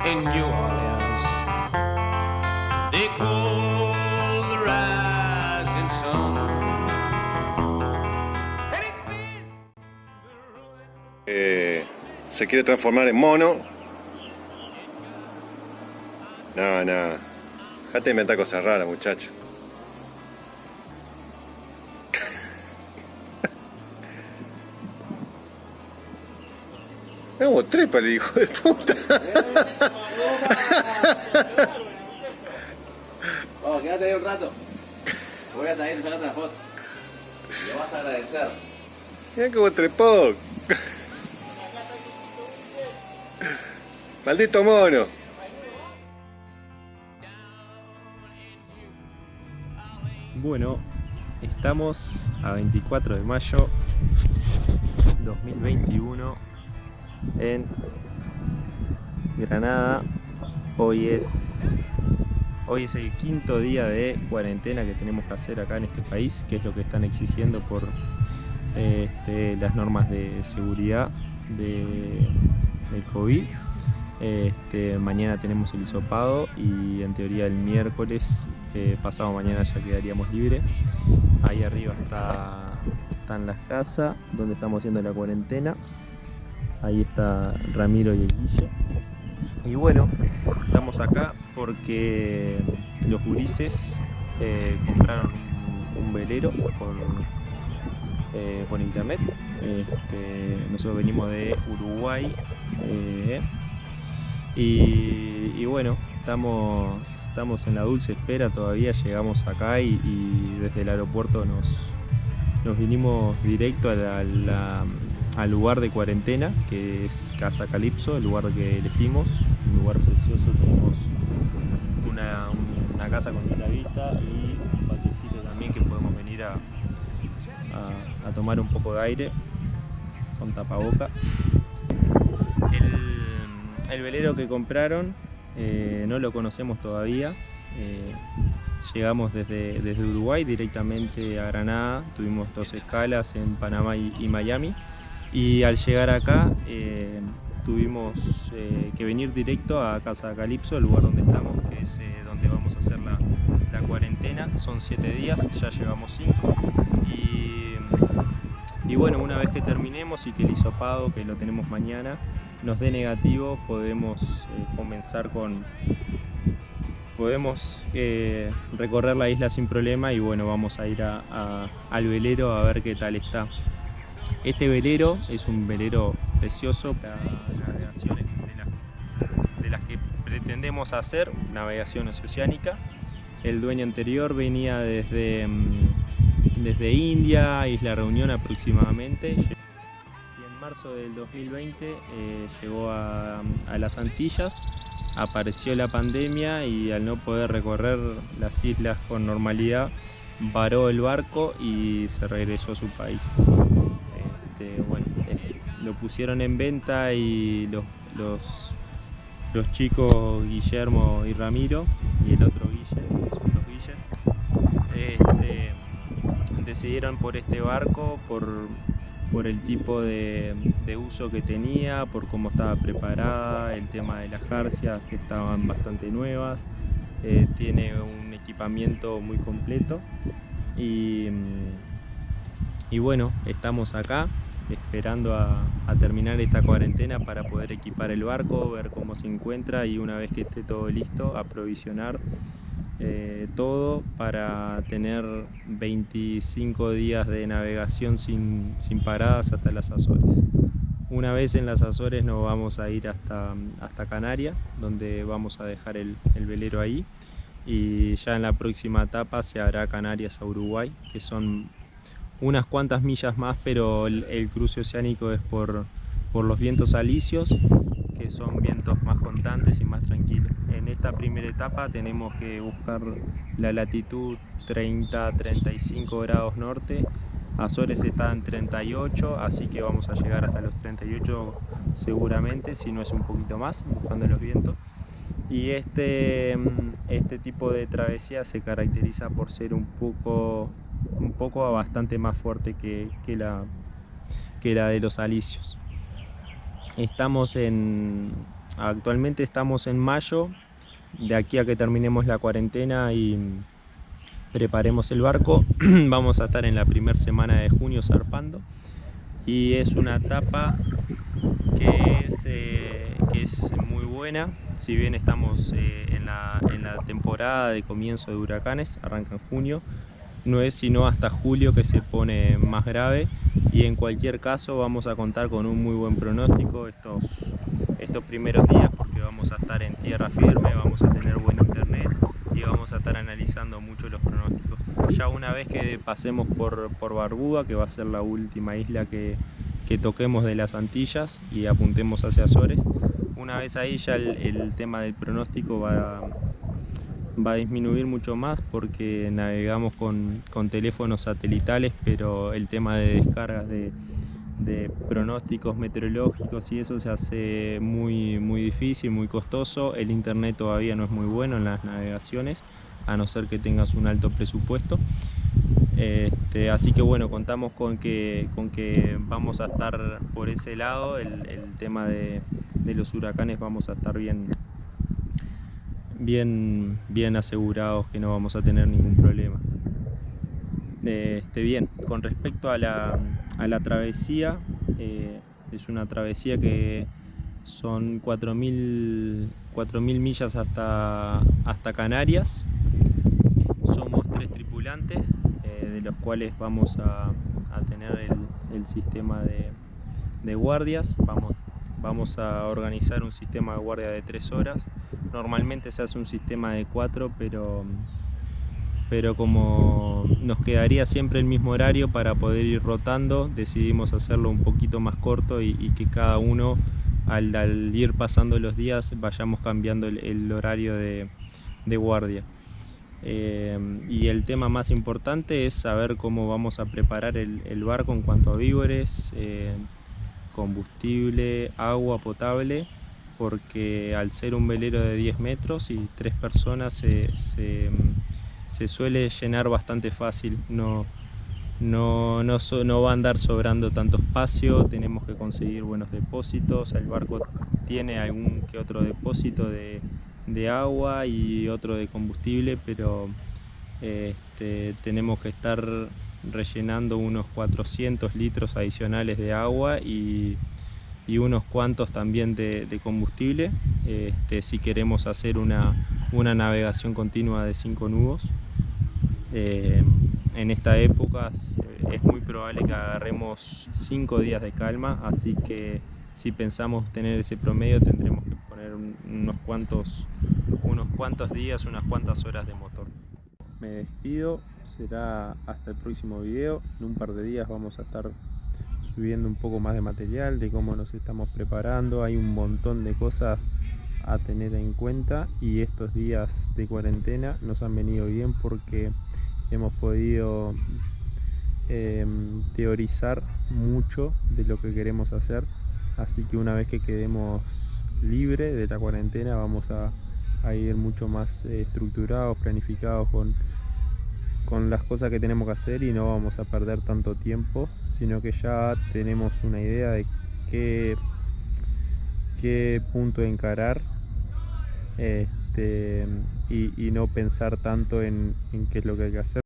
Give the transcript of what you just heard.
in New Orleans. They call the rising sun. And it's been Se quiere transformar en mono. No, no. Dejate de inventar cosas raras, muchacho. No, trepa el hijo de puta. Vamos, quédate ahí un rato. Voy a salir y sacarte una foto. Le vas a agradecer. Mirá cómo trepó. Maldito mono. Bueno, estamos a 24 de mayo 2021 en Granada. Hoy es el quinto día de cuarentena que tenemos que hacer acá en este país, que es lo que están exigiendo por las normas de seguridad del COVID. Mañana tenemos el hisopado y en teoría el miércoles, pasado mañana, ya quedaríamos libres. Ahí arriba están las casas donde estamos haciendo la cuarentena. Ahí está Ramiro y el Guille. Y bueno, estamos acá porque los gurises compraron un velero por internet. Nosotros venimos de Uruguay. Y bueno, estamos en la dulce espera todavía. Llegamos acá y desde el aeropuerto nos vinimos directo al lugar de cuarentena, que es Casa Calipso, el lugar que elegimos, un lugar precioso. Tenemos una casa con linda vista y un patiecito también que podemos venir a tomar un poco de aire con tapaboca. El velero que compraron no lo conocemos todavía. Llegamos desde Uruguay directamente a Granada. Tuvimos 2 escalas en Panamá y Miami. Y al llegar acá tuvimos que venir directo a Casa Calipso, el lugar donde estamos, que es donde vamos a hacer la cuarentena. Son 7 días, ya llevamos 5. Y bueno, una vez que terminemos y que el hisopado, que lo tenemos mañana, nos dé negativo, podemos comenzar podemos recorrer la isla sin problema. Y bueno, vamos a ir al velero a ver qué tal está. Este velero es un velero precioso para navegaciones de las que pretendemos hacer, navegaciones oceánicas. El dueño anterior venía desde India, Isla Reunión aproximadamente. Y en marzo del 2020 llegó a las Antillas. Apareció la pandemia y al no poder recorrer las islas con normalidad, varó el barco y se regresó a su país. Bueno, lo pusieron en venta y los chicos Guillermo y Ramiro y el otro Guille, son los Guille, decidieron por este barco, por el tipo de uso que tenía, por cómo estaba preparada, el tema de las jarcias que estaban bastante nuevas. Tiene un equipamiento muy completo y bueno, estamos acá esperando a terminar esta cuarentena para poder equipar el barco, ver cómo se encuentra y una vez que esté todo listo, aprovisionar todo para tener 25 días de navegación sin paradas hasta las Azores. Una vez en las Azores nos vamos a ir hasta Canarias, donde vamos a dejar el velero ahí, y ya en la próxima etapa se hará Canarias a Uruguay, que son unas cuantas millas más, pero el cruce oceánico es por los vientos alisios, que son vientos más constantes y más tranquilos. En esta primera etapa tenemos que buscar la latitud 30-35 grados norte. Azores está en 38, así que vamos a llegar hasta los 38 seguramente, si no es un poquito más, buscando los vientos. Y este tipo de travesía se caracteriza por ser un poco bastante más fuerte que la de los alisios. Estamos en Actualmente estamos en mayo, de aquí a que terminemos la cuarentena y preparemos el barco, vamos a estar en la primera semana de junio zarpando, y es una etapa que es muy buena. Si bien estamos en la temporada de comienzo de huracanes, arranca en junio, no es sino hasta julio que se pone más grave, y en cualquier caso vamos a contar con un muy buen pronóstico estos primeros días, porque vamos a estar en tierra firme, vamos a tener buen internet y vamos a estar analizando mucho los pronósticos. Ya una vez que pasemos por Barbuda, que va a ser la última isla que toquemos de las Antillas y apuntemos hacia Azores, una vez ahí ya el tema del pronóstico va a disminuir mucho más, porque navegamos con teléfonos satelitales, pero el tema de descargas de pronósticos meteorológicos y eso se hace muy difícil, muy costoso. El internet todavía no es muy bueno en las navegaciones, a no ser que tengas un alto presupuesto. Así que bueno, contamos con que vamos a estar por ese lado. El tema de los huracanes vamos a estar bien asegurados, que no vamos a tener ningún problema. Bien, con respecto a la travesía, es una travesía que son 4.000 millas hasta Canarias. Somos 3 tripulantes, de los cuales vamos a tener el sistema de guardias. Vamos a organizar un sistema de guardia de 3 horas. Normalmente se hace un sistema de 4, pero como nos quedaría siempre el mismo horario para poder ir rotando, decidimos hacerlo un poquito más corto y que cada uno, al ir pasando los días, vayamos cambiando el horario de guardia. Y el tema más importante es saber cómo vamos a preparar el barco en cuanto a víveres, combustible, agua potable, porque al ser un velero de 10 metros y 3 personas se suele llenar bastante fácil. No va a andar sobrando tanto espacio, tenemos que conseguir buenos depósitos. El barco tiene algún que otro depósito de agua y otro de combustible, pero tenemos que estar rellenando unos 400 litros adicionales de agua y unos cuantos también de combustible, si queremos hacer una navegación continua de 5 nudos. En esta época es muy probable que agarremos 5 días de calma, así que si pensamos tener ese promedio tendremos que poner unos cuantos días, unas cuantas horas de motor. Me despido, será hasta el próximo video. En un par de días vamos a estar subiendo un poco más de material de cómo nos estamos preparando. Hay un montón de cosas a tener en cuenta, y estos días de cuarentena nos han venido bien porque hemos podido teorizar mucho de lo que queremos hacer. Así que una vez que quedemos libres de la cuarentena vamos a ir mucho más estructurados, planificados con las cosas que tenemos que hacer, y no vamos a perder tanto tiempo, sino que ya tenemos una idea de qué punto encarar, y no pensar tanto en qué es lo que hay que hacer.